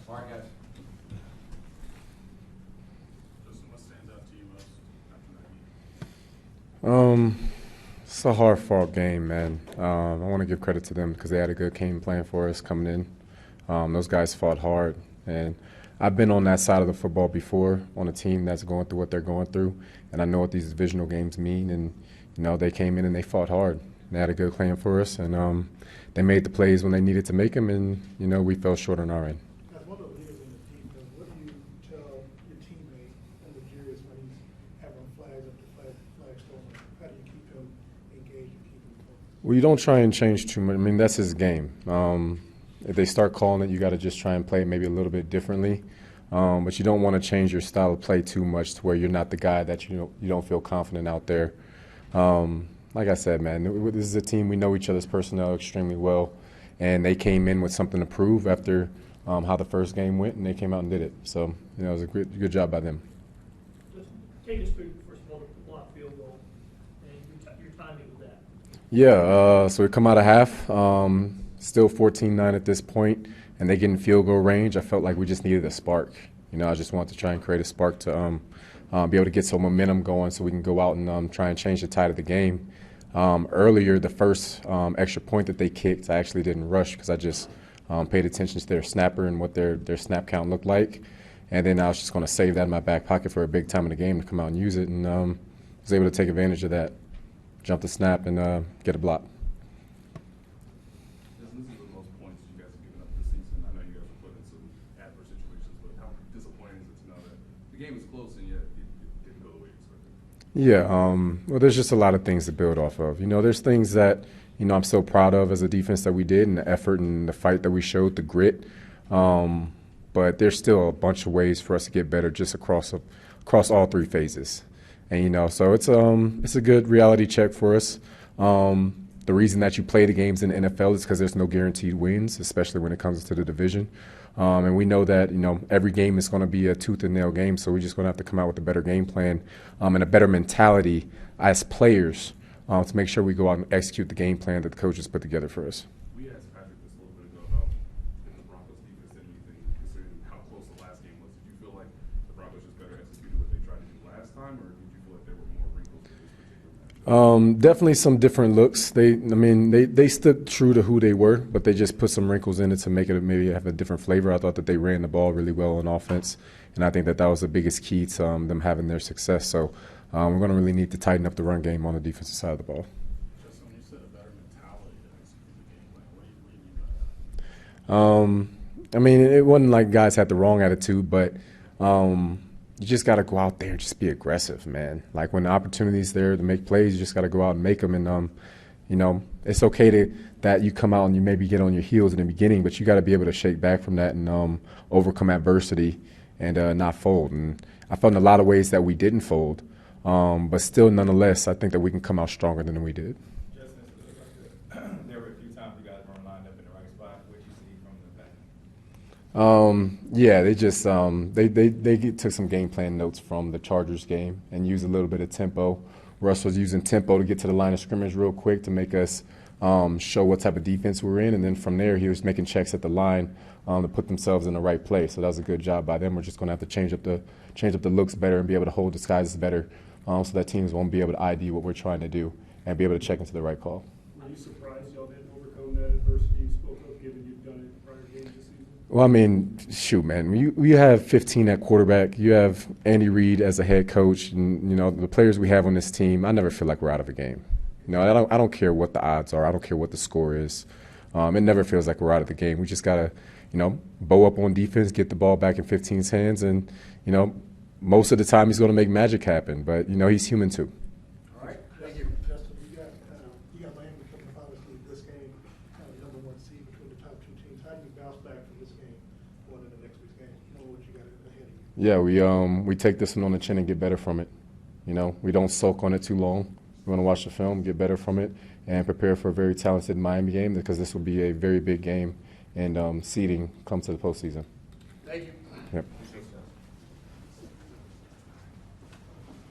All right, guys. Justin, what stands out to you most after that game? It's a hard-fought game, man. I want to give credit to them because they had a good game plan for us coming in. Those guys fought hard, and I've been on that side of the football before on a team that's going through what they're going through, and I know what these divisional games mean. And they came in and they fought hard. They had a good plan for us, and they made the plays when they needed to make them, and we fell short on our end. As one of the leaders in the defense, what do you tell your teammate and the Jurius when he's having flags up to flag stolen? How do you keep him engaged and keep him focused? Well, you don't try and change too much. I mean, that's his game. If they start calling it, you got to just try and play it maybe a little bit differently. But you don't want to change your style of play too much to where you're not the guy that you don't feel confident out there. Like I said, man, this is a team. We know each other's personnel extremely well, and they came in with something to prove after how the first game went, and they came out and did it. So, it was a good job by them. Just take us through, first of all, the block field goal and your timing with that. Yeah, so we come out of half, still 14-9 at this point, and they get in field goal range. I felt like we just needed a spark. I just wanted to try and create a spark to be able to get some momentum going so we can go out and try and change the tide of the game. Earlier, the first extra point that they kicked, I actually didn't rush because I just paid attention to their snapper and what their snap count looked like. And then I was just going to save that in my back pocket for a big time in the game to come out and use it, and was able to take advantage of that, jump the snap, and get a block. This is the most points you guys have given up this season. I know you guys were put in some adverse situations, but how disappointing is it to know that the game is close and yet it didn't go the way you expected? Yeah, well, there's just a lot of things to build off of. There's things that, I'm so proud of as a defense that we did and the effort and the fight that we showed, the grit. But there's still a bunch of ways for us to get better just across all three phases. And, so it's a good reality check for us. The reason that you play the games in the NFL is because there's no guaranteed wins, especially when it comes to the division. And we know that, every game is going to be a tooth and nail game, so we're just going to have to come out with a better game plan and a better mentality as players to make sure we go out and execute the game plan that the coaches put together for us. We asked Patrick this a little bit ago about if the Broncos defense did anything, considering how close the last game was. Did you feel like the Broncos just better executed what they tried to do last time, or did you feel like there were more wrinkles in this particular match? Definitely some different looks. They stood true to who they were, but they just put some wrinkles in it to make it maybe have a different flavor. I thought that they ran the ball really well on offense, and I think that was the biggest key to them having their success. So we're going to really need to tighten up the run game on the defensive side of the ball. Justin, when you said a better mentality to execute the game plan, what do you mean by that? It wasn't like guys had the wrong attitude, but you just got to go out there and just be aggressive, man. Like when the opportunity's there to make plays, you just got to go out and make them. And, it's okay that you come out and you maybe get on your heels in the beginning, but you got to be able to shake back from that and overcome adversity and not fold. And I felt in a lot of ways that we didn't fold, but still, nonetheless, I think that we can come out stronger than we did. Justin, there were a few times you guys weren't lined up in the right spot. What did you see from the back? Yeah, they just they took some game plan notes from the Chargers game and used a little bit of tempo. Russ was using tempo to get to the line of scrimmage real quick to make us show what type of defense we're in, and then from there he was making checks at the line to put themselves in the right place. So that was a good job by them. We're just going to have to change up the looks better and be able to hold disguises better, so that teams won't be able to ID what we're trying to do and be able to check into the right call. Were you surprised y'all didn't overcome that adversity you spoke of, given you've done it in prior games this season? Well, shoot, man. You have 15 at quarterback. You have Andy Reid as a head coach, and the players we have on this team. I never feel like we're out of a game. I don't care what the odds are. I don't care what the score is. It never feels like we're out of the game. We just gotta, bow up on defense, get the ball back in 15's hands, and most of the time he's going to make magic happen. But he's human too. All right, thank you. Justin, you got Miami coming up obviously this game, kind of number one seed between the top two teams. How do you bounce back from this game going into next week's game? You know what you got ahead of you. Yeah, we take this one on the chin and get better from it. We don't sulk on it too long. We want to watch the film, get better from it, and prepare for a very talented Miami game because this will be a very big game and seeding come to the postseason. Thank you. Yep.